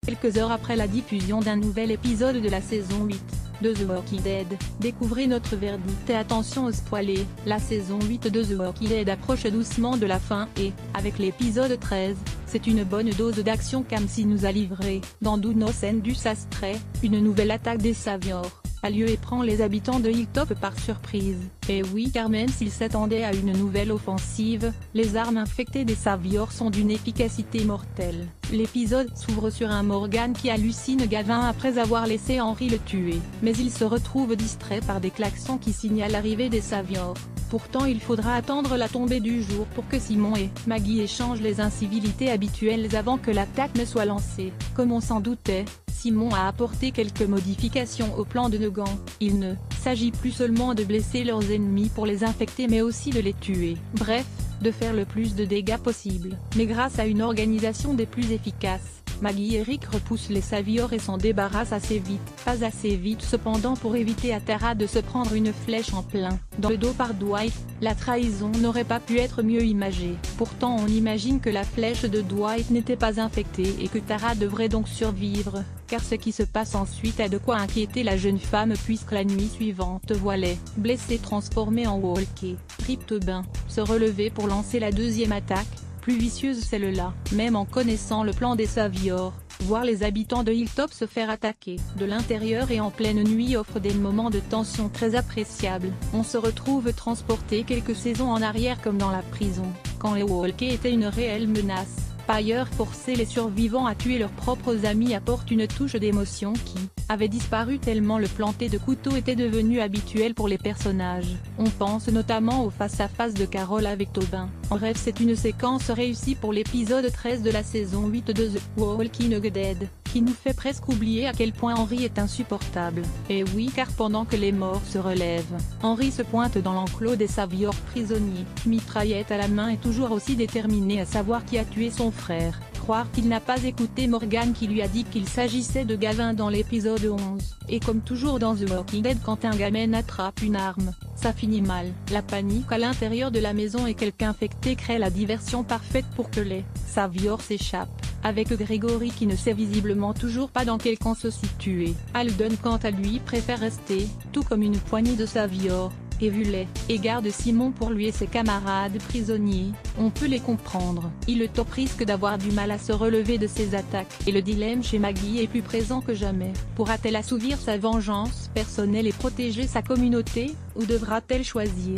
Quelques heures après la diffusion d'un nouvel épisode de la saison 8 de The Walking Dead, découvrez notre verdict et attention aux spoilers, la saison 8 de The Walking Dead approche doucement de la fin et, avec l'épisode 13, c'est une bonne dose d'action qu'AMC nous a livré. Dans Innocent du Sastre, une nouvelle attaque des Saviors a lieu et prend les habitants de Hilltop par surprise. Et oui, car même s'ils s'attendaient à une nouvelle offensive, les armes infectées des Saviors sont d'une efficacité mortelle. L'épisode s'ouvre sur un Morgan qui hallucine Gavin après avoir laissé Henry le tuer, mais il se retrouve distrait par des klaxons qui signalent l'arrivée des Saviors. Pourtant il faudra attendre la tombée du jour pour que Simon et Maggie échangent les incivilités habituelles avant que l'attaque ne soit lancée. Comme on s'en doutait, Simon a apporté quelques modifications au plan de Negan. Il ne s'agit plus seulement de blesser leurs ennemis pour les infecter mais aussi de les tuer. Bref, de faire le plus de dégâts possible. Mais grâce à une organisation des plus efficaces, Maggie et Rick repoussent les Saviors et s'en débarrassent assez vite. Pas assez vite cependant pour éviter à Tara de se prendre une flèche en plein dans le dos par Dwight. La trahison n'aurait pas pu être mieux imagée. Pourtant on imagine que la flèche de Dwight n'était pas infectée et que Tara devrait donc survivre, car ce qui se passe ensuite a de quoi inquiéter la jeune femme puisque la nuit suivante voilée, blessée transformée en walkie, Riptobin, se relevait pour lancer la deuxième attaque, plus vicieuse celle-là. Même en connaissant le plan des Saviors, voir les habitants de Hilltop se faire attaquer de l'intérieur et en pleine nuit offre des moments de tension très appréciables. On se retrouve transporté quelques saisons en arrière comme dans la prison, quand les walkies étaient une réelle menace. Par ailleurs, forcer les survivants à tuer leurs propres amis apporte une touche d'émotion qui avait disparu tellement le planter de couteau était devenu habituel pour les personnages. On pense notamment au face-à-face de Carol avec Tobin. En bref, c'est une séquence réussie pour l'épisode 13 de la saison 8 de The Walking Dead, qui nous fait presque oublier à quel point Henry est insupportable. Et oui, car pendant que les morts se relèvent, Henry se pointe dans l'enclos des Saviors prisonniers, mitraillette à la main et toujours aussi déterminé à savoir qui a tué son frère. Croire qu'il n'a pas écouté Morgan qui lui a dit qu'il s'agissait de Gavin dans l'épisode 11. Et comme toujours dans The Walking Dead, quand un gamin attrape une arme, ça finit mal. La panique à l'intérieur de la maison et quelqu'un infecté crée la diversion parfaite pour que les Saviors s'échappent, avec Gregory qui ne sait visiblement toujours pas dans quel camp se situer. Alden quant à lui préfère rester, tout comme une poignée de Saviors, et Vullet, et garde Simon pour lui et ses camarades prisonniers. On peut les comprendre. Hilltop risque d'avoir du mal à se relever de ces attaques, et le dilemme chez Maggie est plus présent que jamais. Pourra-t-elle assouvir sa vengeance personnelle et protéger sa communauté, ou devra-t-elle choisir?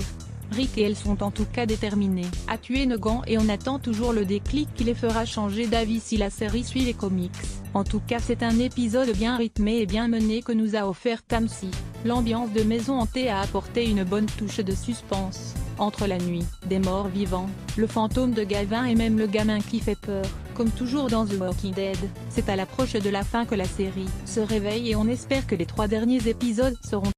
Rick et elle sont en tout cas déterminés à tuer Negan et on attend toujours le déclic qui les fera changer d'avis si la série suit les comics. En tout cas c'est un épisode bien rythmé et bien mené que nous a offert AMC. L'ambiance de maison hantée a apporté une bonne touche de suspense. Entre la nuit, des morts vivants, le fantôme de Gavin et même le gamin qui fait peur. Comme toujours dans The Walking Dead, c'est à l'approche de la fin que la série se réveille et on espère que les 3 derniers épisodes seront